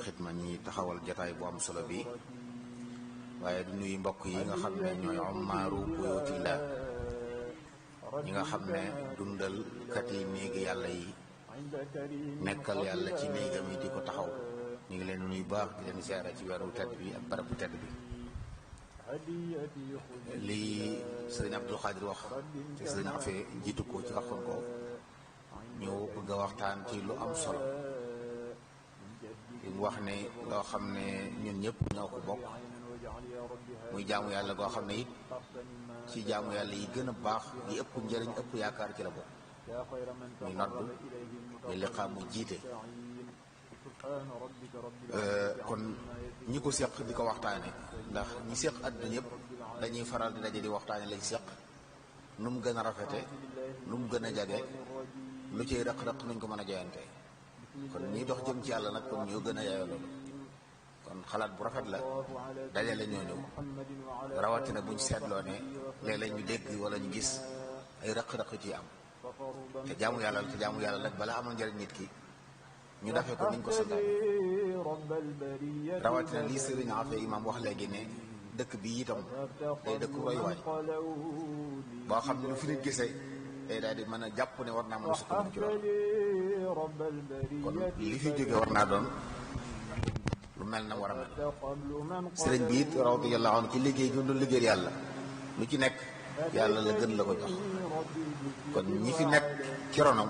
xidma ñi taxawal jataay bu am solo bi waaye di nuyu mbokk yi nga xam ne ñooy ummaaru buyuutillah ñi nga xam ne dundal kat yi néegi yàlla yi nekkal yàlla ci néegam yi di ko taxaw ñu ngi leen nuyu baax di leen ziyaara ci weeru tedd bi ak barab bu tedd bi. lii sëriñ Abdul Xaadir wax te sëriñ Afee jiitu ko ci waxoon ko ñu bëgg a waxtaan ci lu am solo li mu wax ne loo xam ne ñun ñëpp ñoo ko bokk muy jaamu yàlla goo xam ne it ci jaamu yàlla yi gën a baax yi ëpp njëriñ ëpp yaakaar ci la bokk muy noddu muy liqaam muy jiite kon ñi ko seq di ko waxtaane ndax ñi seq àdduna ñëpp dañuy faral di daje di waxtaane lañ seq nu mu gën a rafete nu mu gën a jage lu ciy rëq-rëq nuñ ko mën a joyante kon ñi dox jëm ci yàlla nag kon ñoo gën a yaayoo loolu kon xalaat bu rafet la dajale ñooñu rawatina buñ seetloo ne léeg-léeg ñu dégg wala ñu gis ay rëq-rëq ci am te jaamu yàlla la te jaamu yàlla nag balaa amal njëriñ nit ki ñu defee ko niñ ko santaane rawatina lii sëriñ Afee imam wax léegi ne dëkk bi itam day dëkk royuwaay boo xam ne lu fi nit gisee day daal di mën a jàpp ne war naa mën a sukkandiku ci loolu kon li fi jóge war naa doon lu mel na war a mel sëriñ bi it radiyallahu anhu ci liggéey gi doon liggéey yàlla lu ci nekk yàlla la gën la ko jox kon ñi fi nekk ci ronam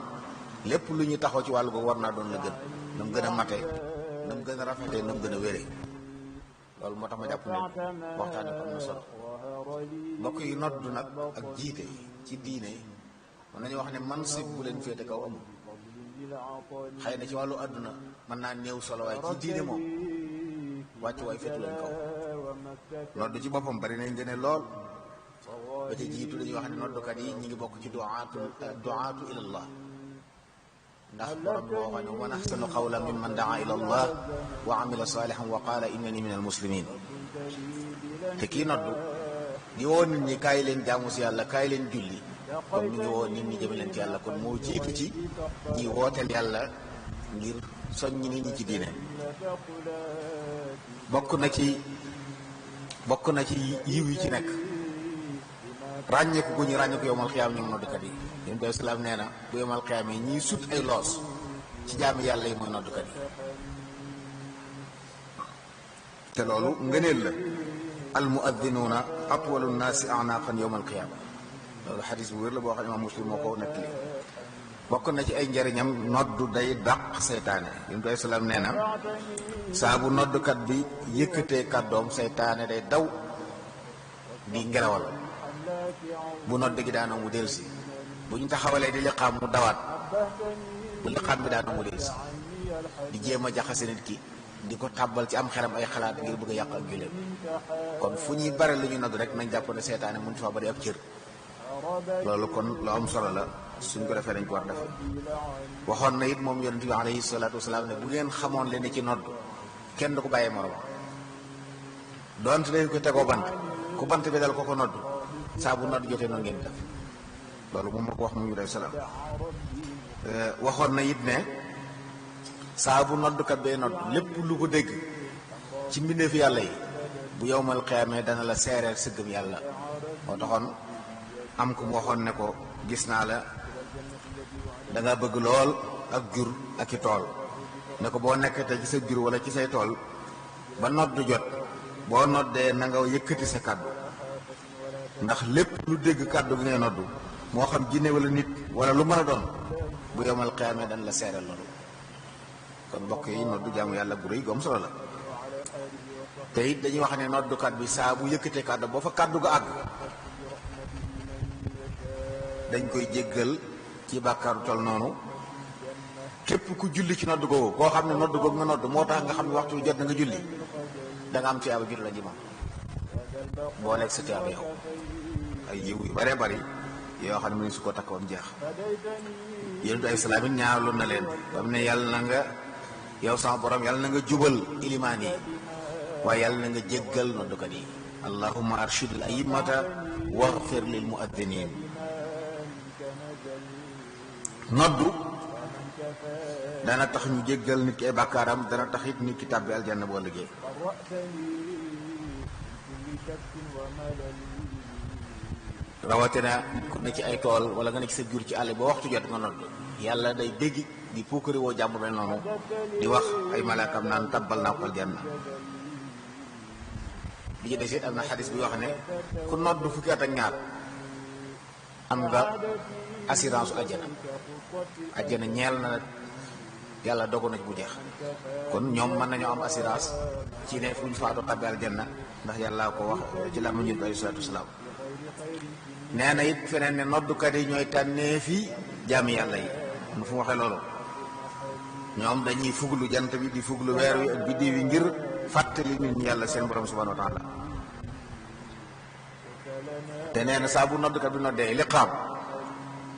lépp lu ñu taxaw ci wàllu googu war naa doon la gën na mu gën a matee na mu gën a rafetee na mu gën a wéree loolu moo tax ma jàpp ne waxtaane ko am na solo mbokk yi noddu nag ak jiite ci diine mën nañu wax ne mansib bu leen féete kaw amul xëy na ci wàllu àdduna mën naa néew solo waaye ci diine moom wàcc waay féetu leen kaw noddu ci boppam bari nañ gën lool ba ca jiitu dañuy wax ne noddukat yi ñi ngi bokk ci duaatu ilallah ndax borom moo waxoon ne man ahsanu qawlan mimman daa ila allah wa amila salihan wa qaala innani min al muslimin te kii noddu di woo nit ñi kaay leen jaamu si yàlla kaay leen julli kon ñu ngi woo nit ñi jëme leen ci yàlla kon moo jiitu ci ñi wooteel yàlla ngir soññ nit ñi ci diine bokk na ci yiw yi ci nekk ràññeeku gu ñu ràññeeku yowmal xiyaam ñoom noddukat yi yéen koy islaam nee na bu yowmal xiyaam yi ñiy sut ay loos ci jaami yàlla yi mooy noddukat yi te loolu ngëneel la al muaddinuuna atwalu nnaasi anaaqan yowmal xiyaama loolu xadis bu wér la boo xam ne imaam muslim moo ko nettali bokk na ci ay njëriñam noddu day dàq seytaane yéen koy islaam nee na saa bu noddukat bi yëkkatee kàddoom seytaane day daw di ngelawal bu nodd gi daanoo mu dellusi bu ñu taxawalee di liqaam mu dawaat bu liqaam bi daanoo mu dellusi di jéem a jaxase nit ki di ko tàbbal ci am xelam ay xalaat ngir bëgg a yàq ak julleem kon fu ñuy bare lu ñu nodd rek nañ jàpp ne seetaane mun fa bari ab cër loolu kon lu am solo la suñ ko defee dañ ko war defee waxoon na it moom yonent bi alayhi salaatu wasalaam ne bu ngeen xamoon leen ci nodd kenn du ko bàyyee morom donte leen ko tegoo bant ku bant bi dal ko ko nodd saa bu nodd jotee noonu ngeen def loolu moom moo ko wax moom alayhi salaam waxoon na it ne saa bu noddukat bee nodd lépp lu ko dégg ci mbindeefi yàlla yi bu yowmal xiyaamee dana la seereel sëggam yàlla moo taxoon am ku mu waxoon ne ko gis naa la danga bëgg lool ak jur ak i tool ne ko boo nekkatee ci sa jur wala ci say tool ba nodd jot boo noddee na nga yëkkati sa kàddu ndax lépp lu dégg kàddu gi ngay noddu moo xam jinne wala nit wala lu mën a doon bu yowmal xiyaamee dañ la seereel loolu kon mbokk yi noddu jaamu yàlla gu rëy gu am solo la te it dañuy wax ne noddukat bi saa bu yëkkatee kàddu boo fa kàddu ga àgg dañ koy jéggal ci bàkkaaru tol noonu képp ku julli ci noddu googu koo xam ne noddu googu nga noddu moo tax nga xam ne waxtu bi jot na nga julli da nga am ci aba jur la ji moom boo nekk sa tiyaaba yow ay yiw yu bëree bëri yoo xam ne mu ne su ko takk ba mu jeex yéen ay salaam it ñaarloon na leen ba mu ne yàlla na nga yow sama borom yàlla na nga jubal ilimaan yi waaye yàlla na nga jéggal noddukat yi allahumma arshid al a'immata waghfir lil muaddinin noddu dana tax ñu jéggal nit ki ay bàkkaaram, dana tax it nit ki tàbbi aljanna boo liggéey. rawatina ku ne ci ay tool wala nga ne ci sa jur ci àll ba waxtu jot nga nodd, yàlla day dégg di puukari woo jàmm mel noonu di wax ay malaakam naan tabbal naa ko aljanna. bi ci des it am na xadis bi wax ne ku nodd fukki at ak ñaar am nga assurance ajjana ñeel na yàlla dogu na bu jeex. kon ñoom mën nañoo am assurance ci ne fu ñu faatu tabbi aljanna ndax yàlla ko wax ci la mu ñut alayhi salaatu wasalaam. nee na it feneen ne noddukat yi ñooy tànnee fii jaami yàlla yi nu fu waxee loolu ñoom dañuy fuglu jant bi di fuglu weer wi ak biddiw yi ngir fàttali nit ñi yàlla seen borom subhanahu wa taala. te nee na saa bu noddukat bi noddee liqaam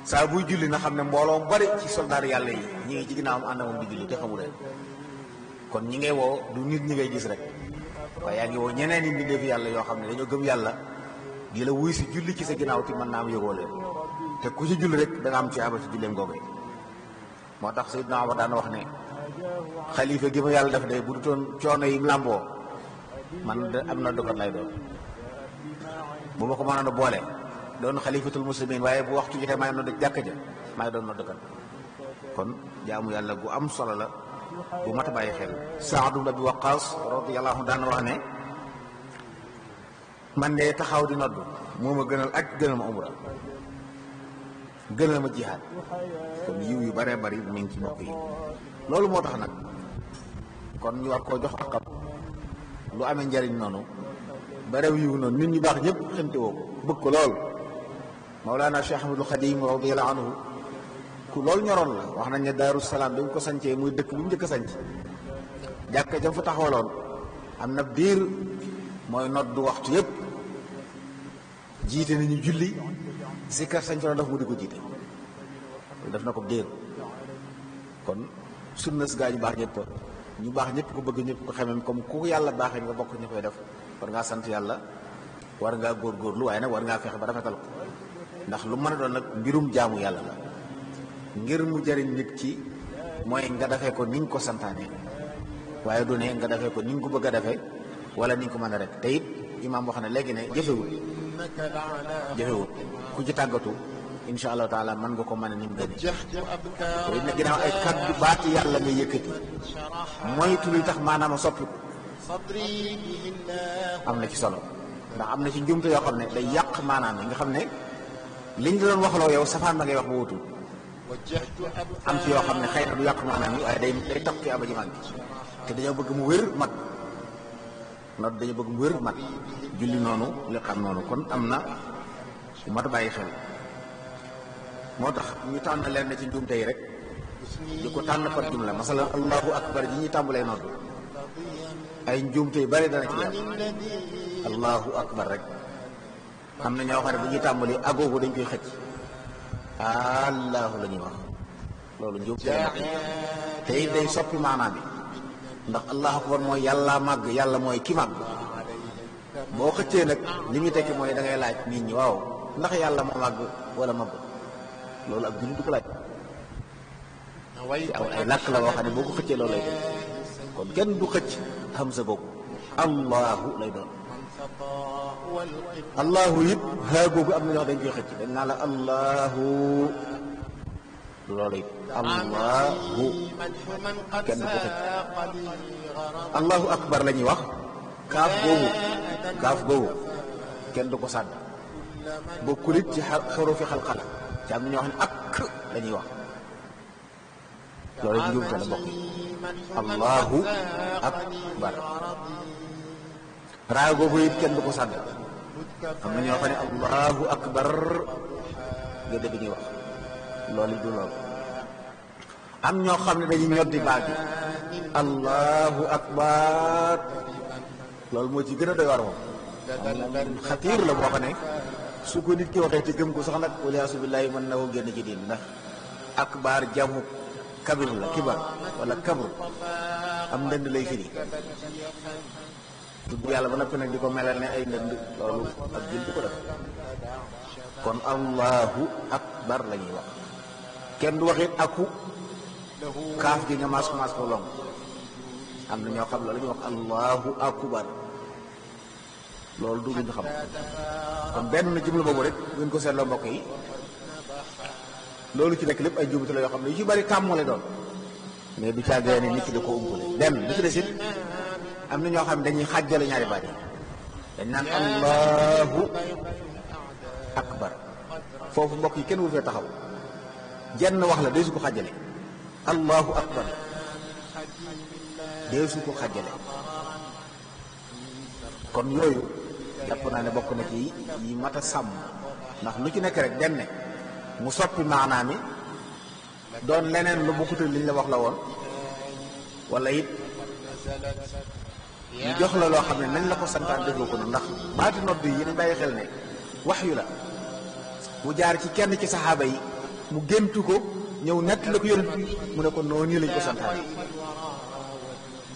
saa buy julli na xam ne mbooloo bari ci soldaar yàlla yi ñi ngi ci ginnaawam ànd moom di julli te xamu leen. kon ñi ngay woo du nit ñi ngay gis rek waaye yaa ngi woo ñeneen ñi mbindeefi yàlla yoo xam ne dañoo gëm yàlla di la wuy si julli ci sa ginnaaw ti mën naa am yëgoo leen te ku ci julli rek da nga am ci aba ci julleem googee. moo tax Seydina Omar daan wax ne xalifa gi ma yàlla def de bu dutoon coono yi làmboo man de am na dokat lay doon bu ma ko mënoon a boole doon xalifatul muslimin waaye bu waxtu jotee maay nodd jàkk ja maay doon noddkat. kon jaamu yàlla gu am solo la bu mat a bàyyi xel. Saad ibn Abi Waqqaas radiyallahu anhu daan wax ne man de taxaw di nodd moo ma gënal aj gënal ma umra gënal ma jihaad. kon yiw yu baree bari mi ngi ci mbokk yi. loolu moo tax nag kon ñu war koo jox akam lu amee njariñ noonu ba rew yiw noonu nit ñu baax ñëpp xamte woo ko bëgg ko lool. Mawlaana Cheikh Ahmadul Xadim radiyallahu anhu ku loolu ñoroon la. wax nañ ne Daaru Salaam dañ ko sancee muy dëkk bu mu njëkk a sanc jàkka jam fa taxawaloon am na biir mooy noddu waxtu yëpp jiite nañu julli zikkar sañ fa daf mu di ko jiite def na ko déer. kon sunna si gaa ñu baax ñëpp ñu baax ñëpp ko bëgg ñëpp ko xamee comme ku yàlla baaxee nga bokk ñu koy def war ngaa sant yàlla war ngaa góorgóorlu waaye nag war ngaa fexe ba rafetal ko ndax lu mën a doon nag mbirum jaamu yàlla la. ngir mu jëriñ nit ki mooy nga defee ko niñ ko santaane waaye du ne nga defee ko niñ ko bëgg a defee wala niñ ko mën a rek. te it imaam wax na léegi ne jëfewut ku ci tàggatu insha allahu taala mën nga ko mën a ni mu gënee. te it ne ginnaaw ay kaddu baati yàlla ngay yëkkati moytu luy tax maanaam a soppi ko am na ci solo ndax am na ci njumte yoo xam ne day yàq maanaam yi nga xam ne liñ la doon waxloo yow safaan ba ngay wax ba wutul am ci yoo xam ne xëy na du yàq maanaam yi waaye day tax ci aba ji mag te dañoo bëgg mu wér mat noonu dañoo bëgg mu wér mat julli noonu li xam noonu. kon am na bu mat a bàyyi xel. moo tax ñu tànn leen na ci njuumte yi rek di ko tànn par jumla masala allahu akbar ji ñuy tàmbalee noonu ay njuumte yu bari dana ci yàlla allahu akbar rek. am na ñoo xam ne bu ñuy tàmbali agoogu dañ koy xëcc allahu la ñuy wax loolu njuumte la te it day soppi maanaam bi ndax allahu akbar mooy yàlla màgg yàlla mooy ki màgg. boo xëccee nag li muy tekki mooy da ngay laaj nit ñi waaw ndax yàlla moo màgg wala màgg loolu ab jullit du ko laaj. te ay làkk la boo xam ne boo ko xëccee loolu lay def kon kenn du xëcc hamza googu allahu lay doon. allahu it haa googu am na ñoo dañ koy xëcc dañ naa la allahu loolu it allahu kenn du ko xëcc. allahu akbar la ñuy wax kaaf googu kenn du ko sànni bokkul it ci xurufi xalqala ci am na ñoo xam ne ak la ñuy wax loolu it njuumte la bokk. allahu akbar raa googu it kenn du ko sànni am na ñoo xam ne allahu akbar gëdd bi ñuy wax loolu du loolu. am ñoo xam ne dañuy ñoddi baat bi allahu akbar loolu moo ci gën a doy war moom xatiir la boo xam ne su ko nit ki waxee te gëm ko sax nag waliyaasu billaahi mën na ko génn ci diin ndax akbar jamu kabir la kibar wala kabru am ndënd lay firi tudd yàlla ba noppi nag di ko melal ne ay ndënd loolu ak jël du ko def. kon allahu akbar la ñuy wax kenn du waxit aku kaaf gi nga maas ko long am na ñoo xam loolu la ñuy wax allahu akbar loolu du ñu xam kon benn jumla boobu rek ngeen ko seetloo mbokk yi loolu ci nekk lépp ay jumte la yoo xam ne yu ci bari tàmmale doon mais du caagee ne nit ki da ko umpale benn bi ci des it am na ñoo xam ne dañuy xàjjale ñaari baat yi dañ naan allahu akbar foofu mbokk yi kenn wu fee taxaw jenn wax la dee su ko xàjjale allahu akbar dee su ko xàjjale kon yooyu jàpp naa ne bokk na ci yi mat a sàmm ndax lu ci nekk rek benn mu soppi maanaa mi doon leneen lu bokkut liñ la wax la woon wala it ñu jox la loo xam ne nañ la ko santaan dégloo ko na ndax baati nodd yi nañ bàyyi xel ne wax yu la mu jaar ci kenn ci saxaaba yi mu géntu ko ñëw nett la ko yonent bi mu ne ko noonu lañ ko santaane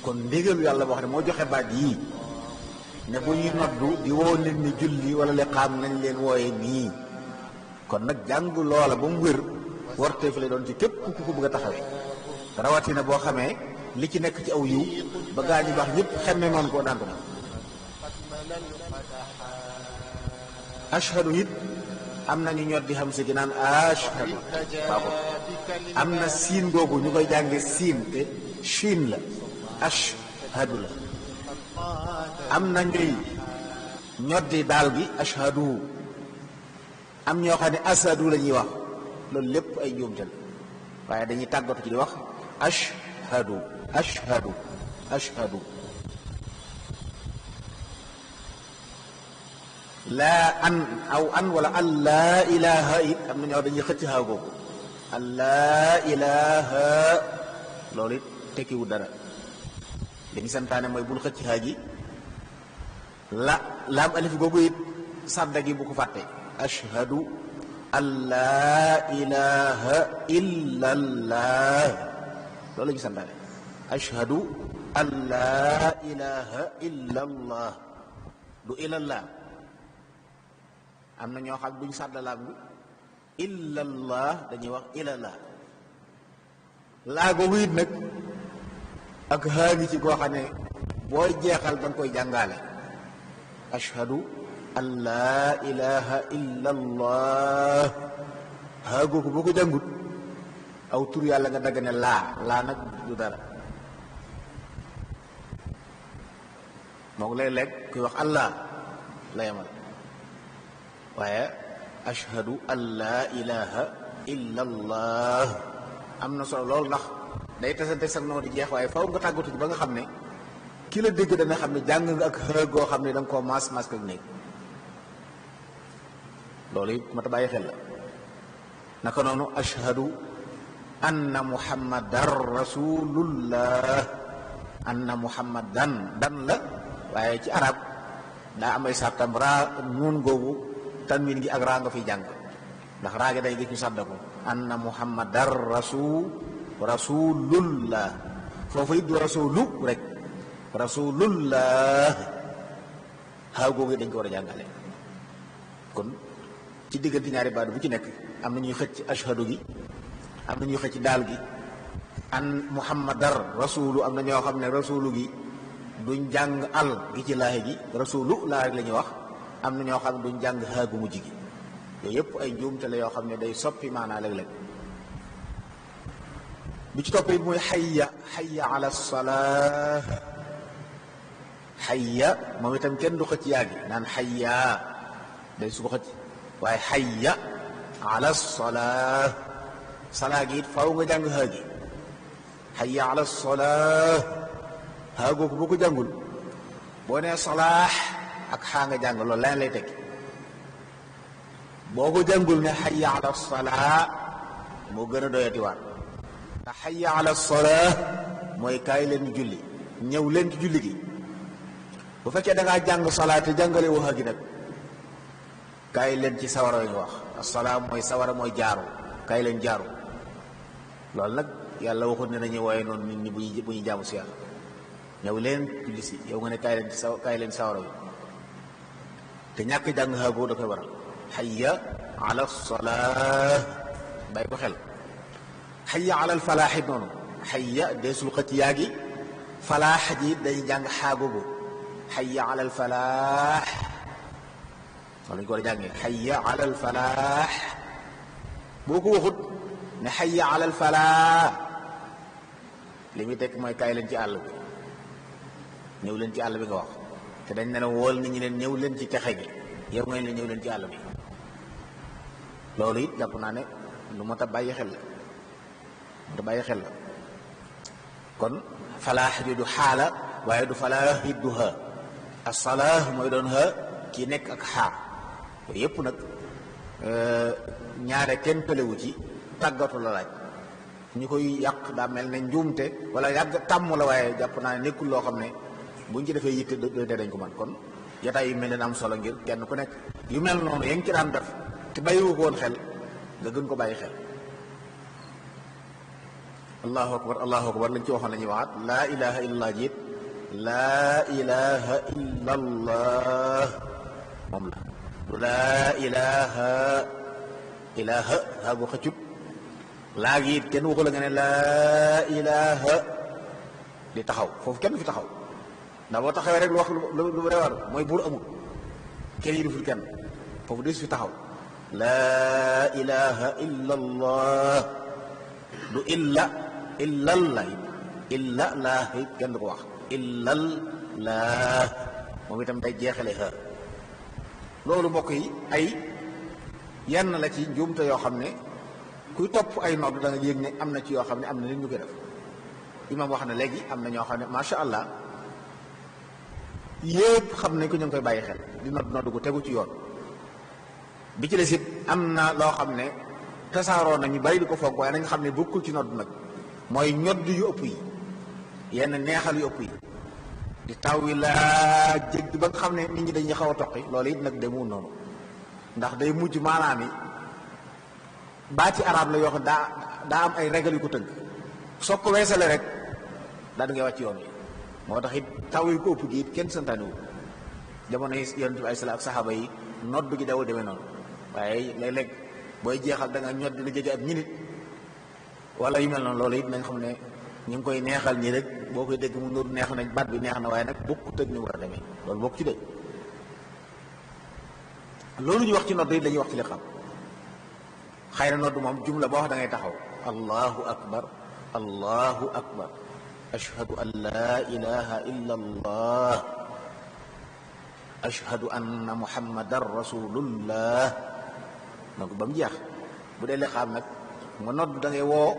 kon ndigalu yàlla boo xam ne moo joxe baat yii ne bu ñuy noddu di woo nit ñi julli wala liqaam nañ leen wooye nii kon nag jàng loola ba mu wér warteef la doon ci képp ku ko bëgg a taxawee rawatina boo xamee li ci nekk ci aw yiw ba gaa ñu baax ñëpp xemme noonu koo daan ko def ashhadu it am na ñu ñot di xam si gi naan ashhadu waaw am na siin googu ñu koy jànge siin te shiin la ashhadu la am na ñuy ñoddi daal gi ashhadu am ñoo xam ne asadu la ñuy wax loolu lépp ay njuumte la waaye dañuy tàggatu ci di wax ashhadu ashhadu ashhadu laa an aw an wala an laa ilaha it am na ñoo dañuy xëcc xaa googu an laa ilaha loolu it tekkiwu dara li ñu santaane mooy bul xëcc xaa gi laam alif googu it sàdda gi bu ko fàtte ashhadu an laa ilaha illa allah loolu la ñu santaane ashhadu an laa ilaha illa allah du ilallah am na ñoo xam duñ sàdda laam bi illa allah dañuy wax ilallah laa googu it nag ak haa ngi ci goo xam ne booy jeexal da nga koy jàngaale ashhadu an laa ilaha illa allah haa googu boo ko jàngut aw tur yàlla nga dagg ne laa nag du dara moom léeg-léeg kuy wax allah la yamal waaye ashhadu an laa ilaha illa allah am na solo loolu ndax day tasante sax noo di jeex waaye faw nga tàggatu ci ba nga xam ne ki la dégg dana xam ne jàng nga ak xërëg goo xam ne da nga koo maas ak néeg loolu it mat a bàyyi xel la naka noonu ashhadu anna muhammadan rasulullah anna muhammadan dan la waaye ci arab daa am ay sartam raa nuun googu tanwin gi ak raa nga fiy jàng ndax raa gi day gis ñu sàdda ko anna muhammadan rasulullah foofu it du rasulu rek rasulullah xaaw googu dañ ko war a jàngale kon ci diggante ñaari baat bu ci nekk am na ñuy xëcc ashhadu gi am na ñuy xëcc daal gi an muhammadar rasulu am na ñoo xam ne rasulu gi duñ jàng al gi ci laahi gi rasulu laa rek la ñuy wax am na ñoo xam ne duñ jàng xaagu mujj gi yooyu yëpp ay njuumte la yoo xam ne day soppi maanaa léeg-léeg bi ci topp it mooy xayya ala salaa xayya moom itam kenn du xëcc yaa gi naan xayya day su ko xëcc waaye xayya ala salaa salaa gi it faaw nga jàng xaa gi xayya ala salaa xaa googu boo ko jàngul boo nee salaax ak xaa nga jàng loolu leneen lay tekki boo ko jàngul ne xayya ala salaa moo gën a doyati waat ndax xayya ala salaa mooy kaay leen julli ñëw leen ci julli gi bu fekkee da ngaa jàng salaa te jàngale wax gi nag kaay leen ci sawara ñu wax assalaa mooy sawara mooy jaaru kaay leen jaaru loolu nag yàlla waxut ne nañu wooye noonu nit ñi bu ñuy jaamu si yàlla ñëw leen julli si yow nga ne kaay leen sawara yi te ñàkk jàng xaagoo da koy waral xayya ala salaa bàyyi ko xel xayya alal falaaxi noonu xayya deesul xëcc yaa gi falaax ji day jàng xaagogu xayya alal falaax wala ñu ko war a jàngee xayya alal falaax boo ko waxut ne xayya alal falaax li muy tekk mooy kaay leen ci àll bi ñëw leen ci àll bi nga wax te dañ ne la wool nit ñi leen ñëw leen ci texe gi yow ngay leen ñëw leen ci àll bi loolu it jàpp naa ne lu mat a bàyyi xel la lu mat a bàyyi xel la kon falaax ji du xaala waaye du falaax it du ha asalaah mooy doon ha kii nekk ak xaa yooyu yëpp nag ñaare kenn pëlewu ci tàggatu la laaj ñu koy yàq daa mel ne njuumte wala yàgg tàmm la waaye jàpp naa ne nekkul loo xam ne buñ ci defee yitte dañ ko mën kon jotaay yu mel ne am solo ngir kenn ku nekk yu mel noonu yaa ngi ci daan def te bàyyiwu ko woon xel nga gën ko bàyyi xel allahu akbar lañ ci waxoon la ñuy waxaat laa ilaha illallah jiit laa ilaha illallah moom la du laa ilaha haa gu xëccut laa gi it kenn waxu la nga ne laa ilaha di taxaw foofu kenn fi taxaw ndax boo taxawee rek lu wax lu rewar mooy buur amul kenn yi diful kenn foofu des fi taxaw laa ilaha illallah du illal la illa laa it kenn du ko wax illal laa moom itam day jeexale ha loolu mbokk yi ay yenn la ci njuumte yoo xam ne kuy topp ay nodd da nga yëg ne am na ci yoo xam ne am na nit ñu koy def imam wax na léegi am na ñoo xam ne macha allah yépp xam nañ ko ñu ngi koy bàyyi xel di nodd gu tegu ci yoon bi ci des it am na loo xam ne tasaaroo na ñu bari di ko foog waaye nañ xam ne bokkul ci nodd nag mooy ñodd yu ëpp yi yenn neexal yu ëpp yi di taw wi laa jéggi ba nga xam ne nit ñi dañuy xaw a toqi loolu it nag demul noonu ndax day mujj maanaam yi baati arab la yoo xam daa am ay régal yu ko tënk soo ko weesale rek daal di ngay wàcc yoon yi moo tax it taw yi ko ëpp gi it kenn santaane wu jamono yi yonent bi ay salaam ak saxaaba yi nodd gi dawul demee noonu waaye léeg-léeg booy jeexal da nga ñod dina jege ab minute wala yu mel noonu loolu it nañ xam ne ñu ngi koy neexal nii rek boo koy dégg mu nur neex nañ baat bi neex na waaye nag bokkut ak ni war a demee loolu bokk ci de loolu ñu wax ci nodd yi dañuy wax ci li xam xëy na nodd moom jumla boo wax da ngay taxaw allahu akbar allahu akbar ashhadu an laa ilaha illa allah ashhadu anna muhammadan rasulullah donc ba mu jeex bu dee li xam nag nga nodd da ngay woo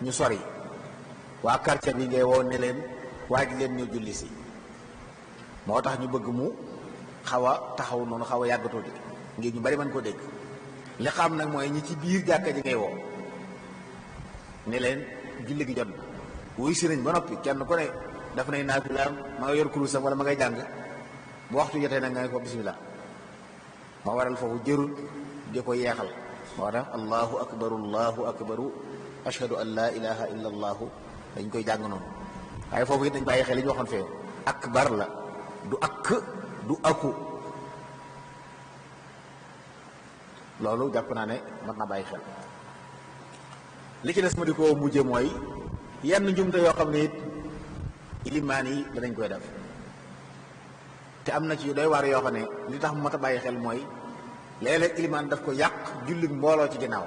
ñu sori waa quartier bi ngay woo ne leen waaj leen ñu julli si moo tax ñu bëgg mu xaw a taxaw noonu xaw a yàggatoo di ngir ñu bari mën ko dégg li xam nag mooy ñi ci biir jàkka ji ngay woo ne leen julli gi jot na wuy si nañ ba noppi kenn ku ne dafa nay naafilaam ma nga yor kurusam wala ma ngay jàng bu waxtu jotee nag nga ne ko bismillah moo waral foofu jërul di ko yeexal moo tax allahu akbaru ashhadu an laa ilaha illa allahu dañ koy jàng noonu waaye foofu it dañ bàyyi xel li ñu waxoon fee akbar la du ak du aku loolu jàpp naa ne mat na bàyyi xel li ci des ma di ko mujje mooy yenn njumte yoo xam ne it ilimaan yi danañ koy def te am na ci doy waar yoo xam ne li tax mu mat a bàyyi xel mooy léeg-léeg ilimaan daf ko yàq julli mbooloo ci ginnaaw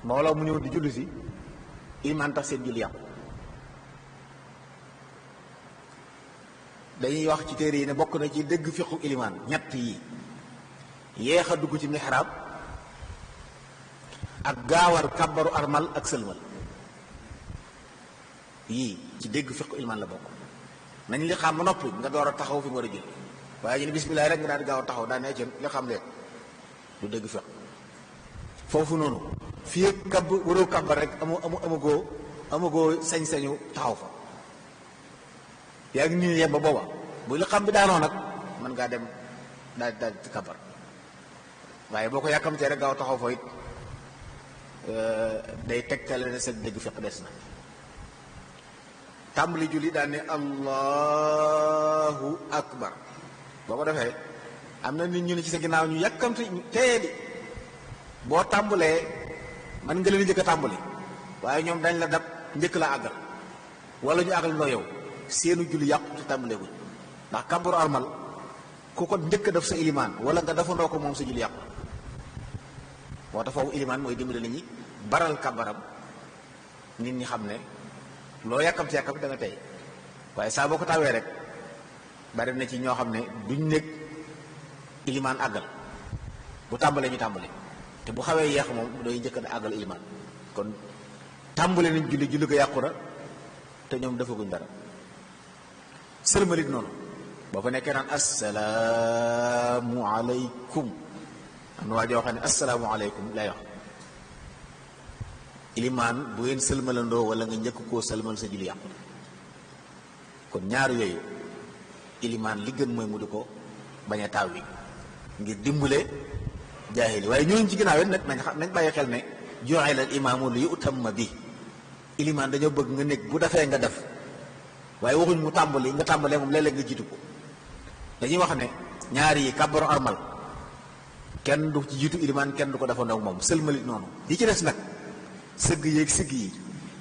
mbooloo mu ñëw di julli si ilimaan tax seen julli yàqu dañuy wax ci téere yi ne bokk na ci dëgg fiqu ilimaan ñett yi yéex a dugg ci mihraab ak gaawar kàbbaru armal ak sëlmal yii ci dégg fiqu ilimaan la bokk nañ li xam ba noppi nga door a taxaw fi nga war a julli waaye ñu ne bismillah rek nga daal di gaaw a taxaw daa ne ci li xam leen du dégg fiq foofu noonu fii ak kab waroo kàbbar rek amagoo sañ-sañu taxaw fa yaa ngi nii yem ba booba bu li xam bi daanoo nag mën ngaa dem daal di kàbbar waaye boo ko yàkkamtee rek gaaw taxaw fa it day tegtale ne sa dégg fiq des na tàmbali julli daal ne allahu akbar boo ko defee am na nit ñu ne ci sa ginnaaw ñu yàkkamti teeli boo tàmbalee man nga leen njëkk a tàmbali waaye ñoom dañ la dab njëkk la àggal wala ñu àggal ndoo yow seenu julli yàqu ci tàmbaleeguñ ndax kàbbaru armal ku ko njëkk def sa ilimaan wala nga defandoo ko moom sa julli yàqu moo tax foofu ilimaan mooy dimbali nit ñi baral kàbbaram nit ñi xam ne loo yàkkamti da nga tey waaye saa boo ko tawee rek bari na ci ñoo xam ne duñ nekk ilimaan àggal bu tàmbalee ñu tàmbale te bu xawee yeex moom doy njëkk a àggal ilimaan kon tàmbale nañ julli ko yàqu na te ñoom defaguñ dara sëlmalit noonu boo fa nekkee naan assalaamu aleykum am na waa joo xam ne assalaamu aleykum lay wax ilimaan bu ngeen sëlmalandoo wala nga njëkk koo sëlmal sa julli yàqu kon ñaar yooyu ilimaan li gën mooy mu di ko bañ a taaw wi ngir dimbale jaahili waaye ñooñu ci ginnaaw nag nañ bàyyi xel ne ju'ila al imaamu li yutamma bi ilimaan dañoo bëgg nga nekk bu defee nga def waaye waxuñ mu tàmbali nga tàmbalee moom léeg-léeg nga jiitu ko dañuy wax ne ñaar yi kàbbaru armal kenn du ci jiitu ilimaan kenn du ko defa ndaw moom sëlmalit noonu yi ci des nag sëgg yéeg sigg yi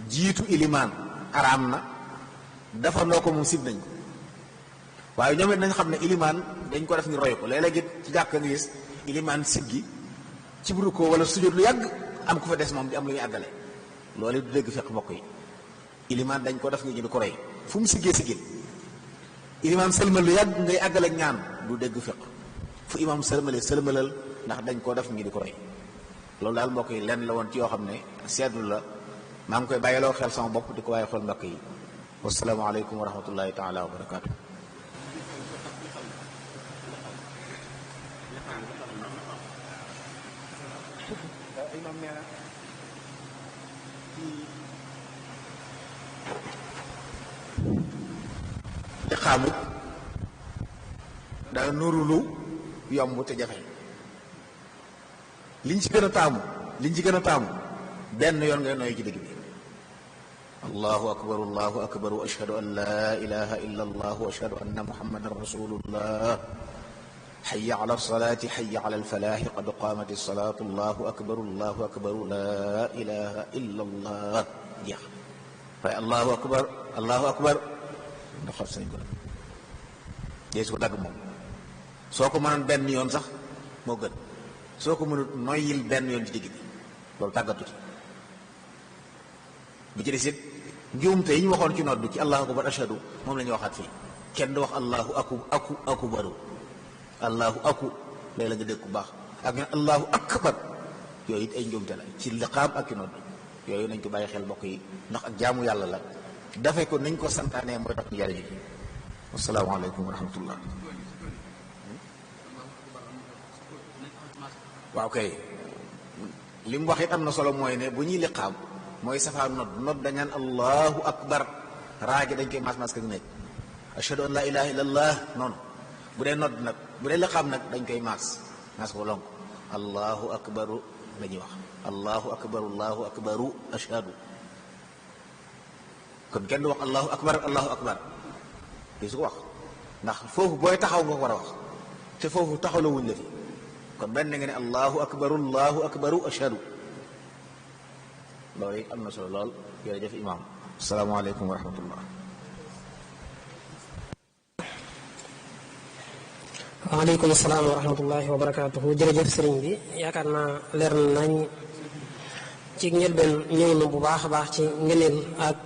jiitu ilimaan araam na dafa ndoo ko moom sib nañ ko waaye ñoom it nañ xam ne ilimaan dañ ko def ni roy ko léeg-léeg it ci jàkk nga gis ilimaan siggi ci buru ko wala sujjóot lu yàgg am ku fa des moom di am lu ñuy àggale loolu du dégg fekk mbokk yi ilimaan dañ ko def ngi ñu di ko roy fu mu siggee siggil ilimaan sëlmal lu yàgg ngay àggale ñaan du dégg fekk fu imaam sëlmalee sëlmalal ndax dañ ko def ngi di ko roy loolu daal mbokk yi lenn la woon ci yoo xam ne seetlu la maa ngi koy bàyyiloo xel sama bopp di ko bàyyi xel mbokk yi wasalaamaaleykum wa rahmatullahi taala wa barakaatu. te xaamut daa nuru lu yomb te jafe liñ ci gën a taamu benn yoon ngay noyyi ci digg bi allahu akbar allahu akbar wa ashhadu an la ilaha illa allah wa ashhadu anna muhammadan rasulullah hayya ala alsalati hayya ala alfalahi qad qamati alsalatu allahu akbar la ilaha illa allah jeex waaye allahu akbar ndax xam sañ ko dee su ko dagg moom soo ko mënoon benn yoon sax moo gën soo ko mënut noyyil benn yoon ci digg bi loolu tàggatu ci bi ci des it njuumte yi ñu waxoon ci noot bi ci allahu akbar ashhadu moom la ñu waxaat fii kenn du wax allahu akbaru allahu léegi la nga dégg ku baax ak ngeen allahu akbar yooyu it ay njuumte la ci liqaam ak ci noot yooyu nañ ko bàyyi xel mbokk yi ndax ak jaamu yàlla la dafe ko nañ ko santaanee mooy tax njariñ ji wasalaamaaleykum wa rahmatullah waaw kay li mu wax it am na solo mooy ne bu ñuy liqaam mooy safaa nodd dañ naan allahu akbar raagi dañ koy mas ka nekk ashhadu an la ilaha illallah noonu bu dee nodd nag bu dee liqaam nag dañ koy mas ko lonk allahu akbaru la ñuy wax allahu akbaru ashhadu kon kenn du wax allahu akbar di su ko wax ndax foofu booy taxaw nga ko war a wax te foofu taxaw la wuñ la fi kon benn nga ne allahu akbaru ashhadu loolu it am na solo lool jërëjëf imaam asalaamaaleykum wa rahmatullah waaleykum salaam wa rahmatullahi wa barakaatuhu jërëjëf sëriñ bi yaakaar naa leer nañ ci njëlbeen ñëw na bu baax a baax ci ngëneel ak